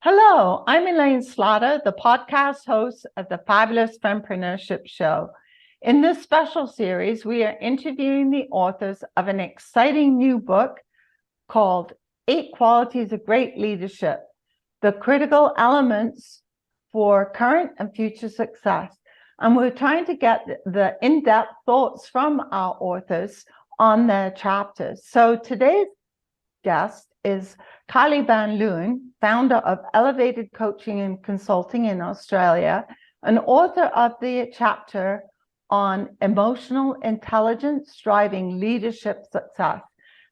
Hello, I'm Elaine Slaughter, the podcast host of the Fabulous Fempreneurship Show. In this special series, we are interviewing the authors of an exciting new book called 8 Qualities of Great Leadership, the critical elements for current and future success. And we're trying to get the in-depth thoughts from our authors on their chapters. So today's guest is Kylie Van Leeuwen, founder of Elevated Coaching and Consulting in Australia, and author of the chapter on emotional intelligence driving leadership success.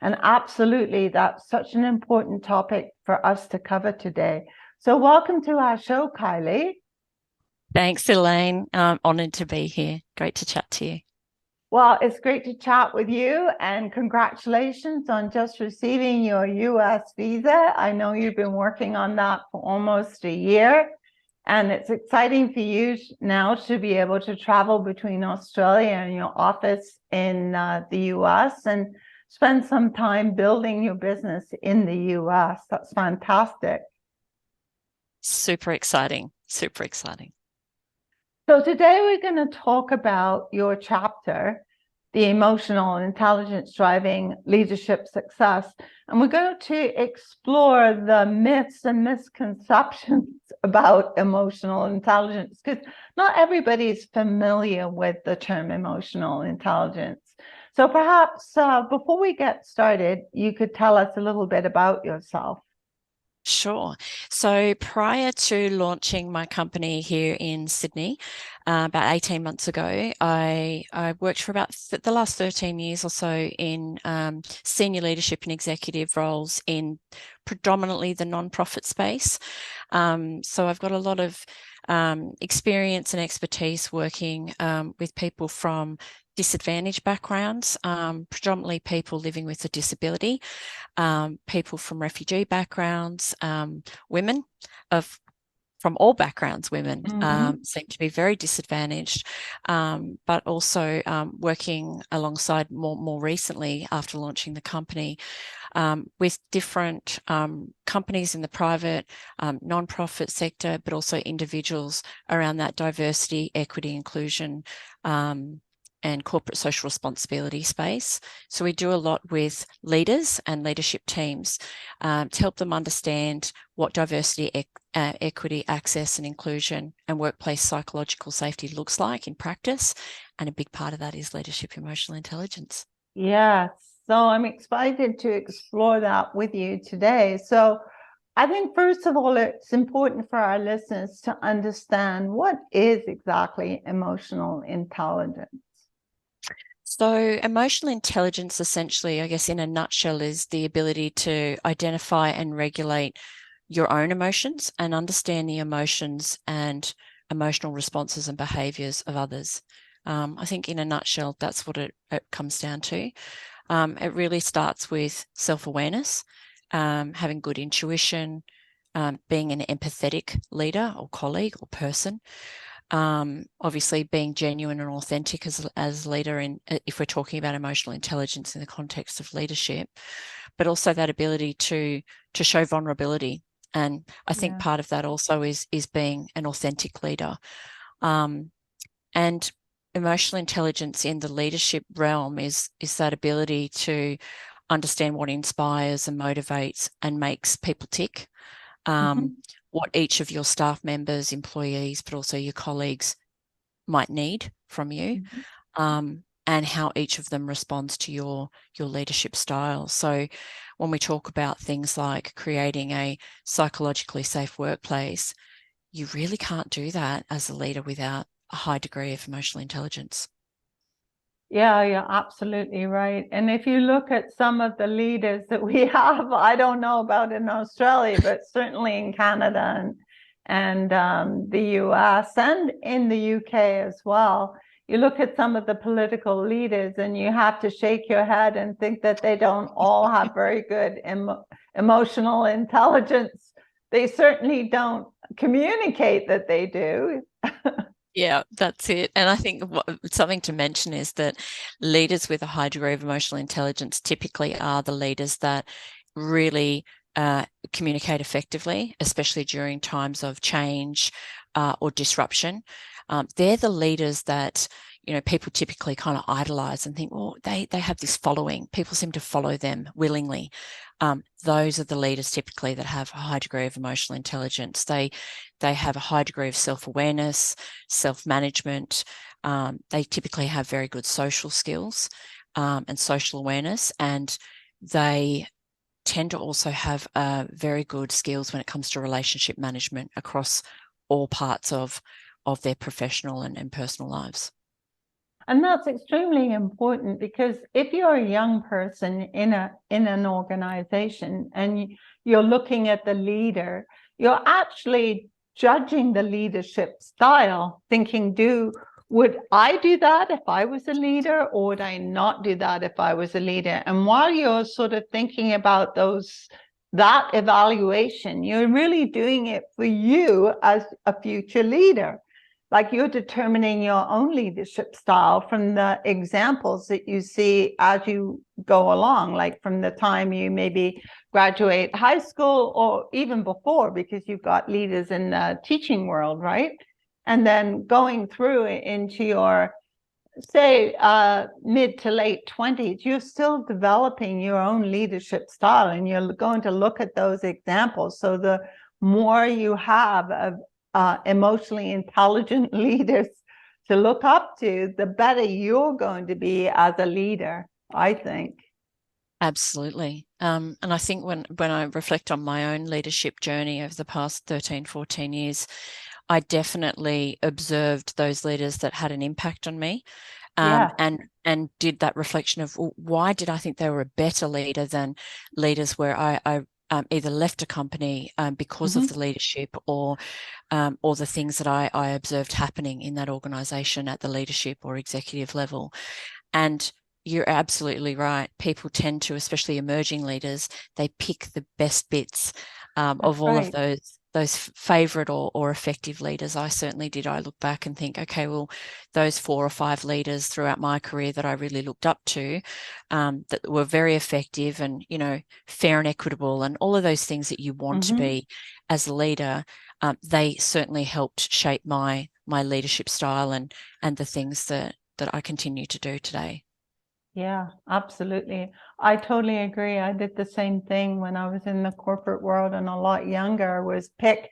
And absolutely, that's such an important topic for us to cover today. So welcome to our show, Kylie. Thanks, Elaine. I'm honored to be here. Great to chat to you. Well, it's great to chat with you, and congratulations on just receiving your US visa. I know you've been working on that for almost a year, and it's exciting for you now to be able to travel between Australia and your office in the US and spend some time building your business in the US. That's fantastic. Super exciting. Super exciting. So today we're going to talk about your chapter, the emotional intelligence driving leadership success. And we're going to explore the myths and misconceptions about emotional intelligence, because not everybody is familiar with the term emotional intelligence. So perhaps before we get started, you could tell us a little bit about yourself. Sure. So prior to launching my company here in Sydney, about 18 months ago, I worked for about the last 13 years or so in senior leadership and executive roles in predominantly the nonprofit space. So I've got a lot of experience and expertise working with people from disadvantaged backgrounds, predominantly people living with a disability, people from refugee backgrounds, women from all backgrounds, women seem to be very disadvantaged, but also working alongside more recently after launching the company with different companies in the private, non-profit sector, but also individuals around that diversity, equity, inclusion, and corporate social responsibility space. So we do a lot with leaders and leadership teams to help them understand what diversity, equity, access and inclusion and workplace psychological safety looks like in practice. And a big part of that is leadership emotional intelligence. Yes. So I'm excited to explore that with you today. So I think, first of all, it's important for our listeners to understand what is exactly emotional intelligence. So emotional intelligence, essentially, I guess in a nutshell, is the ability to identify and regulate your own emotions and understand the emotions and emotional responses and behaviors of others. I think in a nutshell, that's what it comes down to. It really starts with self-awareness, having good intuition, being an empathetic leader or colleague or person. Obviously being genuine and authentic as leader if we're talking about emotional intelligence in the context of leadership, but also that ability to show vulnerability. And I think part of that also is being an authentic leader. And emotional intelligence in the leadership realm is that ability to understand what inspires and motivates and makes people tick. What each of your staff members, employees, but also your colleagues might need from you, and how each of them responds to your leadership style. So when we talk about things like creating a psychologically safe workplace, you really can't do that as a leader without a high degree of emotional intelligence. Yeah, you're absolutely right. And if you look at some of the leaders that we have, I don't know about in Australia, but certainly in Canada and the US and in the UK as well, you look at some of the political leaders and you have to shake your head and think that they don't all have very good emotional intelligence. They certainly don't communicate that they do. Yeah, that's it. And I think something to mention is that leaders with a high degree of emotional intelligence typically are the leaders that really communicate effectively, especially during times of change or disruption. They're the leaders that, you know, people typically kind of idolize and think, well, they have this following. People seem to follow them willingly. Those are the leaders typically that have a high degree of emotional intelligence. They have a high degree of self-awareness, self-management. They typically have very good social skills and social awareness, and they tend to also have very good skills when it comes to relationship management across all parts of their professional and personal lives. And that's extremely important, because if you're a young person in an organization and you're looking at the leader, you're actually judging the leadership style, thinking, would I do that if I was a leader, or would I not do that if I was a leader? And while you're sort of thinking about that evaluation, you're really doing it for you as a future leader. Like, you're determining your own leadership style from the examples that you see as you go along, like from the time you maybe graduate high school or even before, because you've got leaders in the teaching world, right? And then going through into your, say, mid to late 20s, you're still developing your own leadership style, and you're going to look at those examples. So the more you have of emotionally intelligent leaders to look up to, the better you're going to be as a leader, I think. Absolutely. And I think when I reflect on my own leadership journey over the past 13, 14 years, I definitely observed those leaders that had an impact on me. And did that reflection of, well, why did I think they were a better leader than leaders where I either left a company because of the leadership, or the things that I observed happening in that organization at the leadership or executive level. And you're absolutely right. People tend to, especially emerging leaders, they pick the best bits of all of those favorite or effective leaders. I certainly did. I look back and think, okay, well, those 4 or 5 leaders throughout my career that I really looked up to, that were very effective and, you know, fair and equitable and all of those things that you want to be as a leader, they certainly helped shape my leadership style and the things that I continue to do today. Yeah, absolutely. I totally agree. I did the same thing when I was in the corporate world and a lot younger, was pick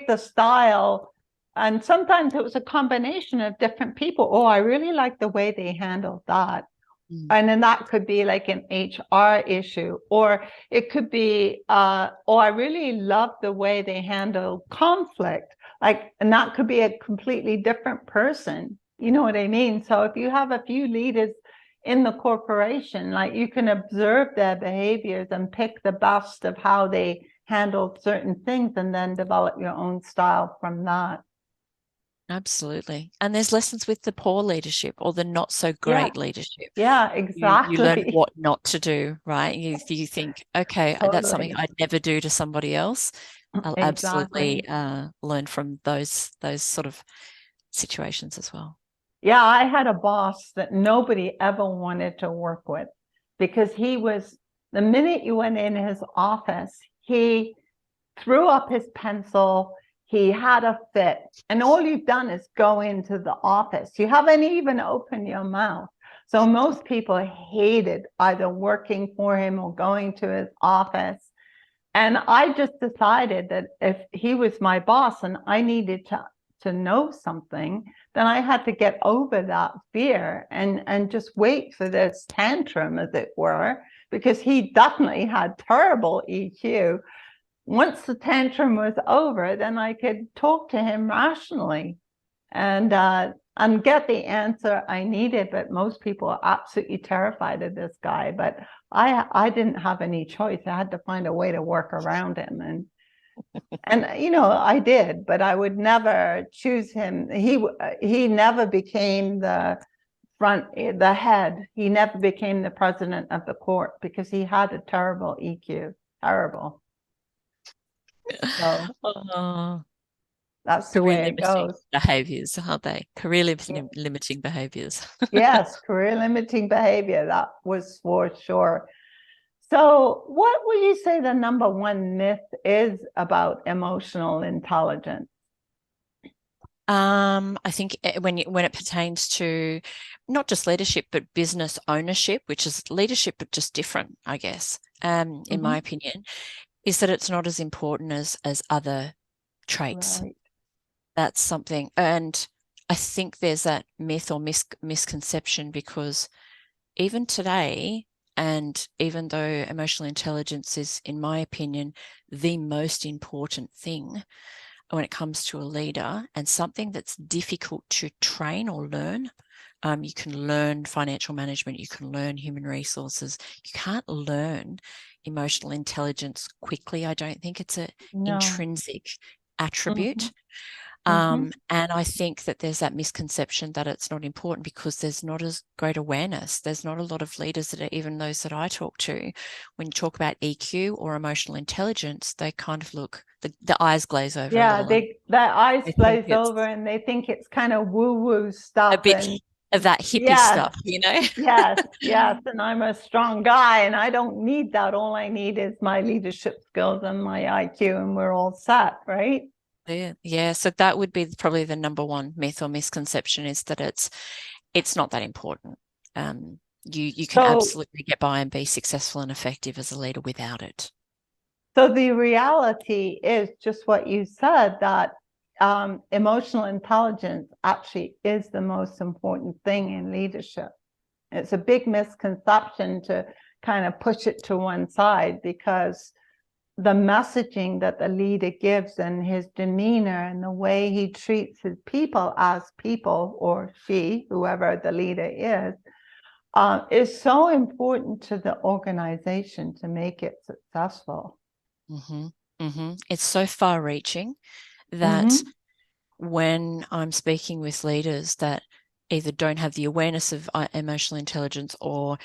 the style. And sometimes it was a combination of different people. Oh, I really like the way they handled that. And then that could be like an HR issue, or it could be, oh, I really love the way they handle conflict. And that could be a completely different person. You know what I mean? So if you have a few leaders in the corporation, like, you can observe their behaviors and pick the best of how they handle certain things, and then develop your own style from that. Absolutely. And there's lessons with the poor leadership or the not so great leadership. Yeah, exactly. You learn what not to do, right? You think, okay, Totally. That's something I'd never do to somebody else. I'll absolutely learn from those sort of situations as well. Yeah, I had a boss that nobody ever wanted to work with, because the minute you went in his office, he threw up his pencil, he had a fit, and all you've done is go into the office. You haven't even opened your mouth. So most people hated either working for him or going to his office. And I just decided that if he was my boss and I needed to know something, then I had to get over that fear and just wait for this tantrum, as it were, because he definitely had terrible EQ. Once the tantrum was over, then I could talk to him rationally and get the answer I needed. But most people are absolutely terrified of this guy. But I didn't have any choice. I had to find a way to work around him. And you know, I did, but I would never choose him. He never became the head. He never became the president of the court, because he had a terrible EQ. Terrible. So that's the way it goes. Behaviors, aren't they? Career limiting behaviors. Yes, career limiting behavior. That was for sure. So, what would you say the number one myth is about emotional intelligence? I think when it pertains to not just leadership, but business ownership, which is leadership, but just different, I guess, in my opinion, is that it's not as important as other traits. Right. That's something. And I think there's that myth or misconception because even today, and even though emotional intelligence is, in my opinion, the most important thing when it comes to a leader and something that's difficult to train or learn. You can learn financial management, you can learn human resources. You can't learn emotional intelligence quickly. I don't think it's an intrinsic attribute. And I think that there's that misconception that it's not important because there's not as great awareness. There's not a lot of leaders that are, even those that I talk to, when you talk about EQ or emotional intelligence, they kind of look, the eyes glaze over a little. Their eyes glaze over and they think it's kind of woo-woo stuff. A bit of that hippie stuff, you know? Yes. And I'm a strong guy and I don't need that. All I need is my leadership skills and my IQ and we're all set, right? Yeah. So that would be probably the number one myth or misconception, is that it's not that important. You can absolutely get by and be successful and effective as a leader without it. So the reality is just what you said, that emotional intelligence actually is the most important thing in leadership. It's a big misconception to kind of push it to one side, because the messaging that the leader gives and his demeanor and the way he treats his people as people, or she, whoever the leader is so important to the organization to make it successful. It's so far-reaching that when I'm speaking with leaders that either don't have the awareness of emotional intelligence or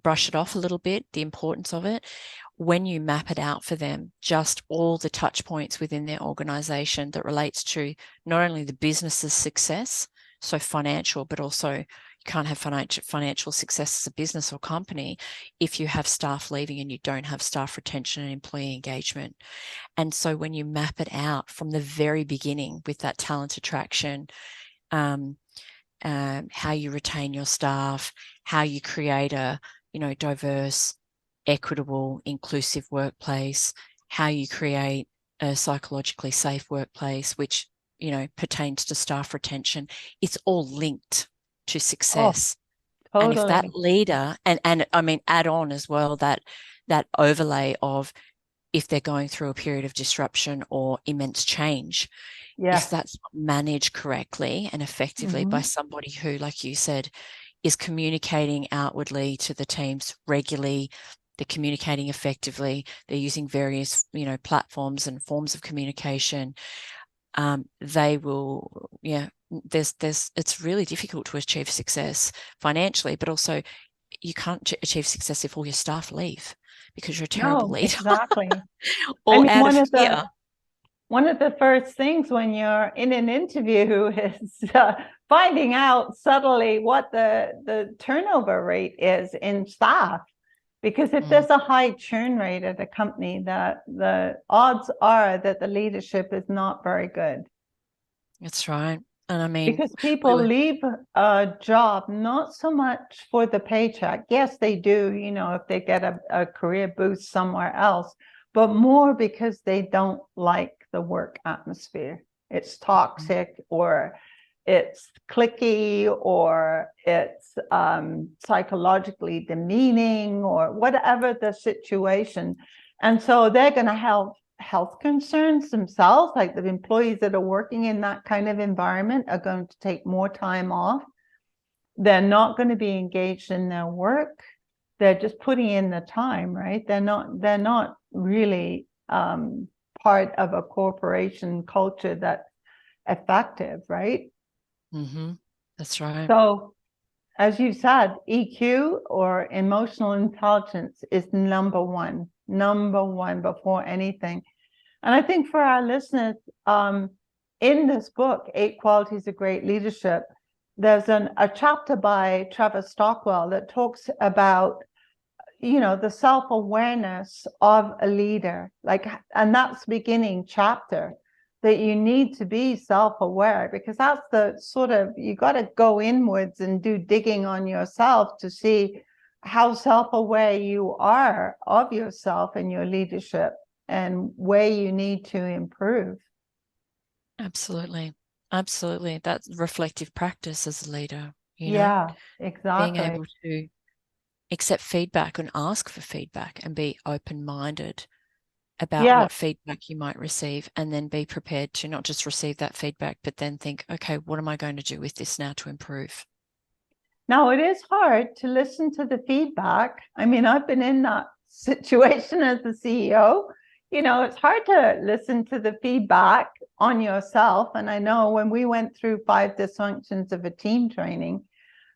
brush it off a little bit, the importance of it, when you map it out for them, just all the touch points within their organization that relates to not only the business's success, so financial, but also you can't have financial success as a business or company if you have staff leaving and you don't have staff retention and employee engagement. And so when you map it out from the very beginning with that talent attraction, how you retain your staff, how you create a diverse, equitable, inclusive workplace, how you create a psychologically safe workplace, which pertains to staff retention, it's all linked to success. Totally. And if that leader, and I mean, add on as well that overlay of if they're going through a period of disruption or immense change, if that's managed correctly and effectively by somebody who, like you said, is communicating outwardly to the teams regularly, they're communicating effectively, they're using various, platforms and forms of communication, they will, it's really difficult to achieve success financially, but also you can't achieve success if all your staff leave because you're a terrible leader. Exactly. Or out of fear. One of the first things when you're in an interview is finding out subtly what the turnover rate is in staff. Because if there's a high churn rate at a company, that the odds are that the leadership is not very good. That's right. And I mean, because people leave a job not so much for the paycheck. Yes, they do, if they get a career boost somewhere else, but more because they don't like the work atmosphere. It's toxic, or it's cliquey, or it's psychologically demeaning, or whatever the situation. And so they're going to have health concerns themselves, like the employees that are working in that kind of environment are going to take more time off. They're not going to be engaged in their work. They're just putting in the time, right? They're not really part of a corporation culture that's effective, right? That's right. So, as you said, EQ, or emotional intelligence, is number one before anything. And I think for our listeners, in this book, 8 Qualities of Great Leadership, there's a chapter by Trevor Stockwell that talks about, the self-awareness of a leader, and that's the beginning chapter, that you need to be self-aware, because that's the sort of, you got to go inwards and do digging on yourself to see how self-aware you are of yourself and your leadership and where you need to improve. Absolutely. Absolutely. That's reflective practice as a leader, Yeah, exactly. being able to accept feedback and ask for feedback and be open-minded about what feedback you might receive, and then be prepared to not just receive that feedback, but then think, okay, what am I going to do with this now to improve? Now, it is hard to listen to the feedback. I mean, I've been in that situation as the CEO. It's hard to listen to the feedback on yourself. And I know when we went through 5 dysfunctions of a team training,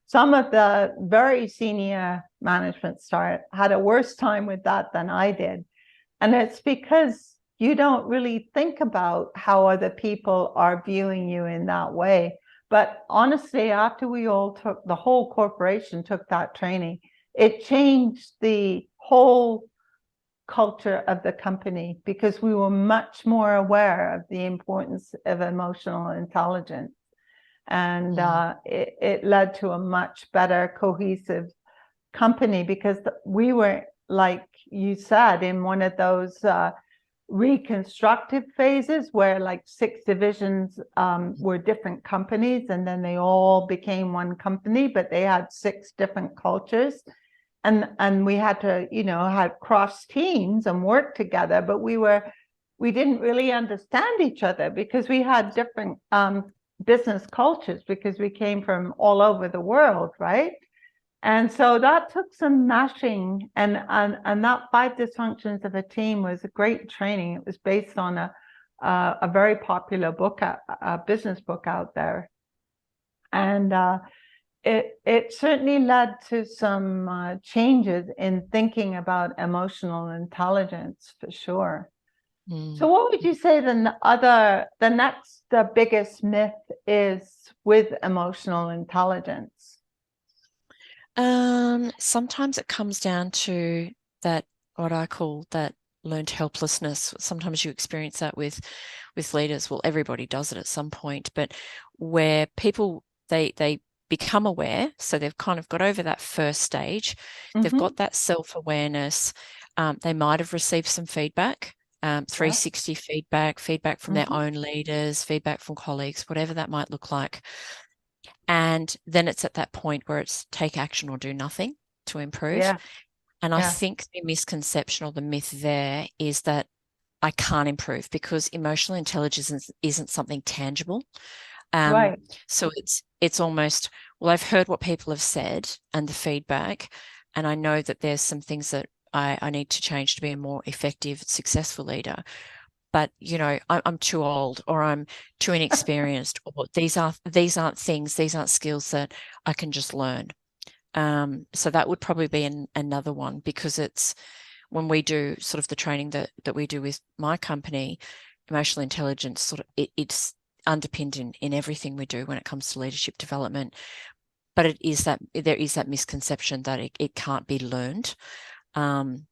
some of the very senior management staff had a worse time with that than I did. And it's because you don't really think about how other people are viewing you in that way. But honestly, after the whole corporation took that training, it changed the whole culture of the company, because we were much more aware of the importance of emotional intelligence. And it led to a much better cohesive company, because we were, like you said, in one of those reconstructive phases where like 6 divisions were different companies, and then they all became one company, but they had 6 different cultures. And we had to, had cross teams and work together, but we didn't really understand each other because we had different business cultures, because we came from all over the world, right? And so that took some mashing, and that 5 dysfunctions of a team was a great training. It was based on a very popular book, a business book out there, and it certainly led to some changes in thinking about emotional intelligence, for sure. So what would you say the next biggest myth is with emotional intelligence? Sometimes it comes down to that, what I call that learned helplessness. Sometimes you experience that with leaders. Well, everybody does it at some point, but where people, they become aware, so they've kind of got over that first stage. They've got that self-awareness. They might have received some feedback, 360 feedback from their own leaders, feedback from colleagues, whatever that might look like. And then it's at that point where it's take action or do nothing to improve. Yeah. And I think the misconception or the myth there is that I can't improve because emotional intelligence isn't something tangible. Right. So it's almost, well, I've heard what people have said and the feedback, and I know that there's some things that I need to change to be a more effective, successful leader. But I'm too old, or I'm too inexperienced, or these aren't things, these aren't skills that I can just learn. So that would probably be another one, because it's when we do sort of the training that we do with my company, emotional intelligence sort of it's underpinned in everything we do when it comes to leadership development. But there is that misconception that it can't be learned, and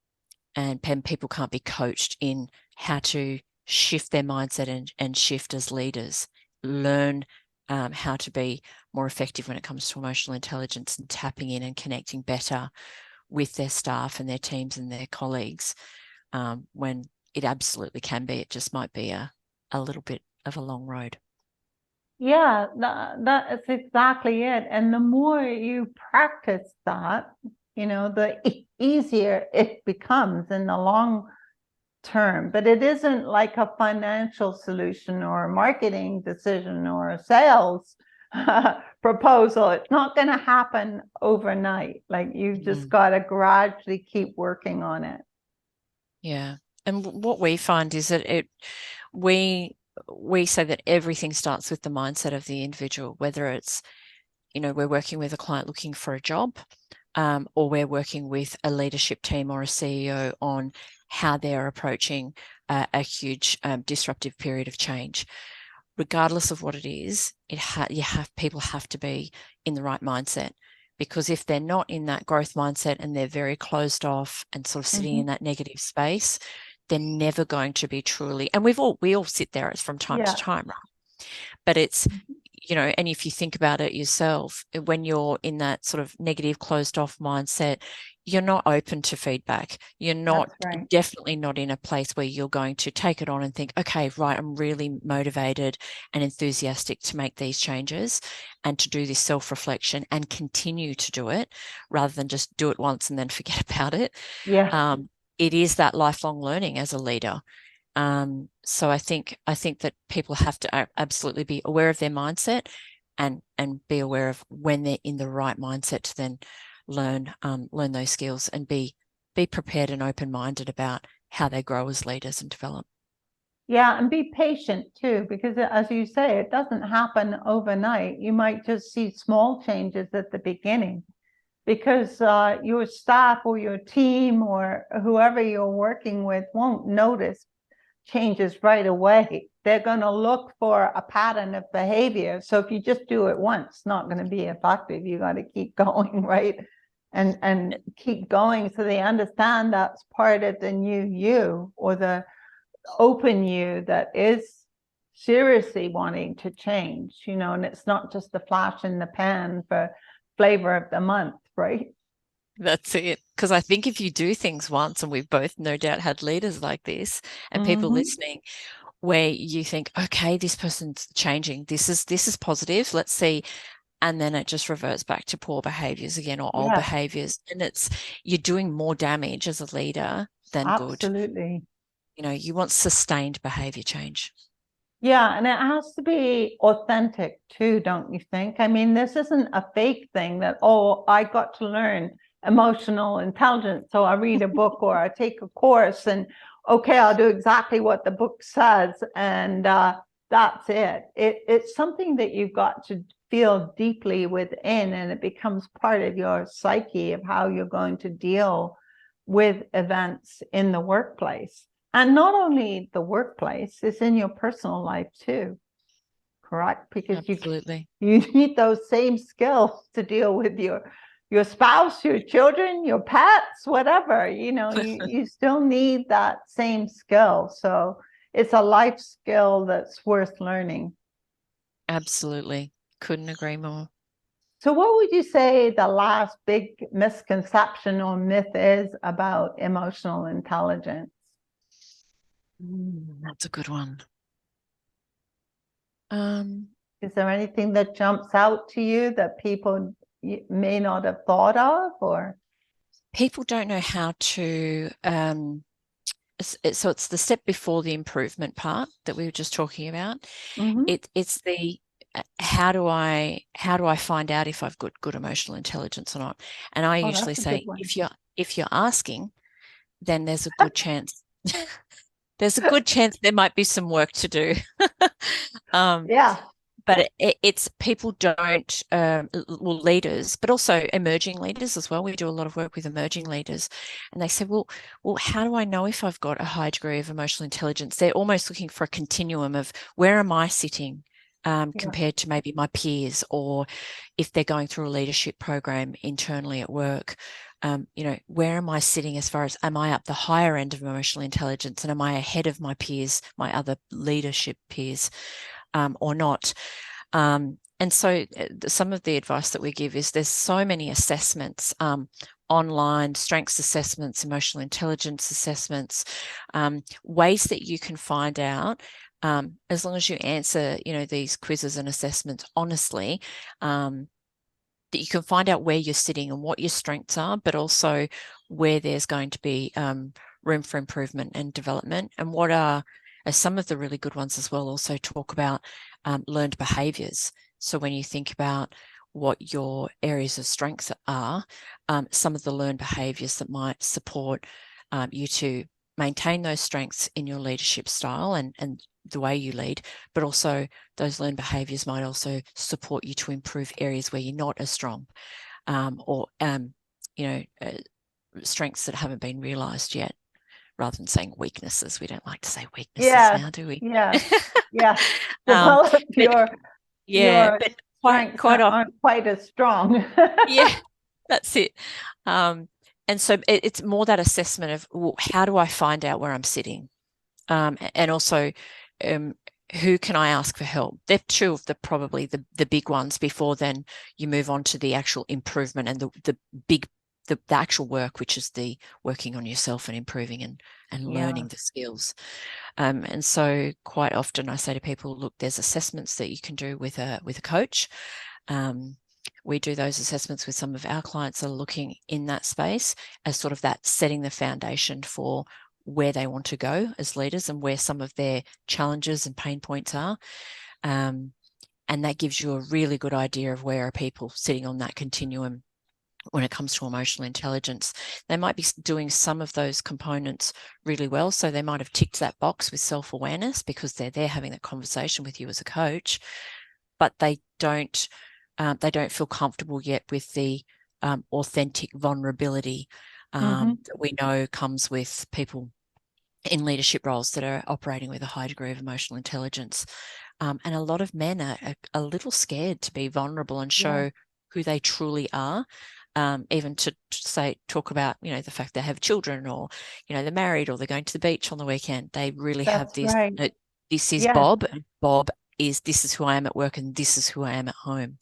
people can't be coached in how to shift their mindset and shift as leaders, learn how to be more effective when it comes to emotional intelligence and tapping in and connecting better with their staff and their teams and their colleagues, when it absolutely can be. It just might be a little bit of a long road. Yeah, that is exactly it. And the more you practice that, the easier it becomes in the long term. But it isn't like a financial solution or a marketing decision or a sales proposal. It's not going to happen overnight. Like, you've just got to gradually keep working on it. Yeah. And what we find is that we say that everything starts with the mindset of the individual, whether it's, we're working with a client looking for a job, or we're working with a leadership team or a CEO on how they're approaching a huge disruptive period of change. Regardless of what it is, people have to be in the right mindset. because if they're not in that growth mindset and they're very closed off and sort of sitting in that negative space, they're never going to be truly, and we all sit there from time to time, right? But it's, you know, and if you think about it yourself, when you're in that sort of negative, closed off mindset, you're not open to feedback. You're not, definitely not in a place where you're going to take it on and think, okay, right, I'm really motivated and enthusiastic to make these changes and to do this self-reflection and continue to do it rather than just do it once and then forget about it. It is that lifelong learning as a leader. So I think that people have to absolutely be aware of their mindset and be aware of when they're in the right mindset to then learn those skills and be prepared and open-minded about how they grow as leaders and develop. Yeah, and be patient too, because as you say, it doesn't happen overnight. You might just see small changes at the beginning, because your staff or your team or whoever you're working with won't notice changes right away. They're going to look for a pattern of behavior. So if you just do it once, it's not going to be effective. You got to keep going, right? And keep going so they understand that's part of the new you, or the open you that is seriously wanting to change, you know, and it's not just a flash in the pan for flavor of the month, right? That's it. Because I think if you do things once, and we've both no doubt had leaders like this and people listening, where you think, okay, this person's changing, this is positive, let's see, and then it just reverts back to poor behaviors again, or old behaviors, and you're doing more damage as a leader than good. Absolutely. You know, you want sustained behavior change. Yeah, and it has to be authentic too, don't you think? I mean, this isn't a fake thing that, oh, I got to learn emotional intelligence, so I read a book or I take a course and okay, I'll do exactly what the book says, and that's it. It's something that you've got to feel deeply within, and it becomes part of your psyche of how you're going to deal with events in the workplace. And not only the workplace, it's in your personal life too, correct? Because absolutely, you need those same skills to deal with your spouse, your children, your pets, whatever, you know, you still need that same skill. So it's a life skill that's worth learning. Absolutely. Couldn't agree more. So what would you say the last big misconception or myth is about emotional intelligence? That's a good one. Is there anything that jumps out to you that people may not have thought of, or? People don't know how to, so it's the step before the improvement part that we were just talking about. It's the, how do I find out if I've got good emotional intelligence or not? And I usually say, if you're asking, then there's a good chance. There's a good chance there might be some work to do. But it's people don't, well, leaders, but also emerging leaders as well. We do a lot of work with emerging leaders, and they say, well, how do I know if I've got a high degree of emotional intelligence? They're almost looking for a continuum of where am I sitting compared to maybe my peers, or if they're going through a leadership program internally at work. You know, where am I sitting as far as, am I up the higher end of emotional intelligence, and am I ahead of my peers, my other leadership peers, or not? And so some of the advice that we give is there's so many assessments, online strengths assessments, emotional intelligence assessments, ways that you can find out, as long as you answer, you know, these quizzes and assessments honestly, that you can find out where you're sitting and what your strengths are, but also where there's going to be room for improvement and development. And what are some of the really good ones as well also talk about learned behaviors. So when you think about what your areas of strength are, some of the learned behaviors that might support you to maintain those strengths in your leadership style and the way you lead, but also those learned behaviors might also support you to improve areas where you're not as strong, or you know, strengths that haven't been realized yet, rather than saying weaknesses. We don't like to say weaknesses now, do we? Develop your but quite aren't quite as strong. That's it. And so it's more that assessment of, well, how do I find out where I'm sitting? And also, who can I ask for help? They're two of probably the big ones before then you move on to the actual improvement and the actual work, which is the working on yourself and improving and learning the skills. And so quite often I say to people, look, there's assessments that you can do with a coach. We do those assessments with some of our clients that are looking in that space as sort of that setting the foundation for where they want to go as leaders and where some of their challenges and pain points are. And that gives you a really good idea of where are people sitting on that continuum when it comes to emotional intelligence. They might be doing some of those components really well. So they might have ticked that box with self-awareness because they're there having that conversation with you as a coach, but they don't feel comfortable yet with the authentic vulnerability that we know comes with people in leadership roles that are operating with a high degree of emotional intelligence. And a lot of men are a little scared to be vulnerable and show who they truly are. Even to talk about, the fact they have children or, they're married or they're going to the beach on the weekend. They really have this, this is Bob, and Bob is, this is who I am at work and this is who I am at home.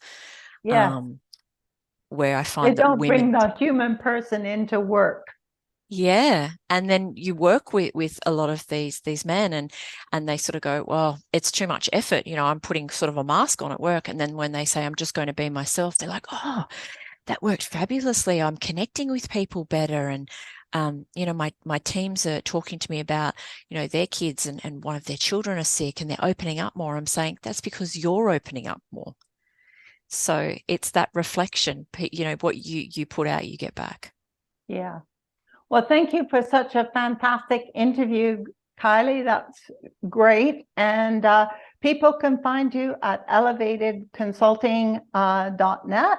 Where I find they that don't women bring the human person into work. Yeah. And then you work with a lot of these men and they sort of go, well, it's too much effort. I'm putting sort of a mask on at work. And then when they say, I'm just going to be myself, they're like, oh, that worked fabulously. I'm connecting with people better. And, my teams are talking to me about, their kids and one of their children are sick and they're opening up more. I'm saying that's because you're opening up more. So it's that reflection, what you put out, you get back. Yeah. Well, thank you for such a fantastic interview, Kylie. That's great. And people can find you at elevatedconsulting.net.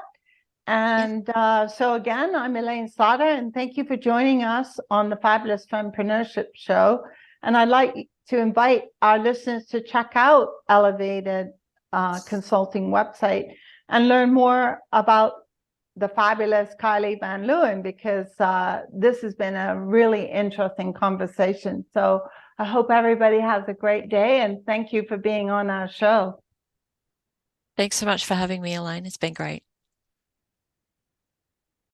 And so again, I'm Elaine Slaughter, and thank you for joining us on the Fabulous Fempreneurship Show. And I'd like to invite our listeners to check out Elevated Consulting website and learn more about the fabulous Kylie Van Leeuwen, because this has been a really interesting conversation. So I hope everybody has a great day, and thank you for being on our show. Thanks so much for having me, Elaine. It's been great.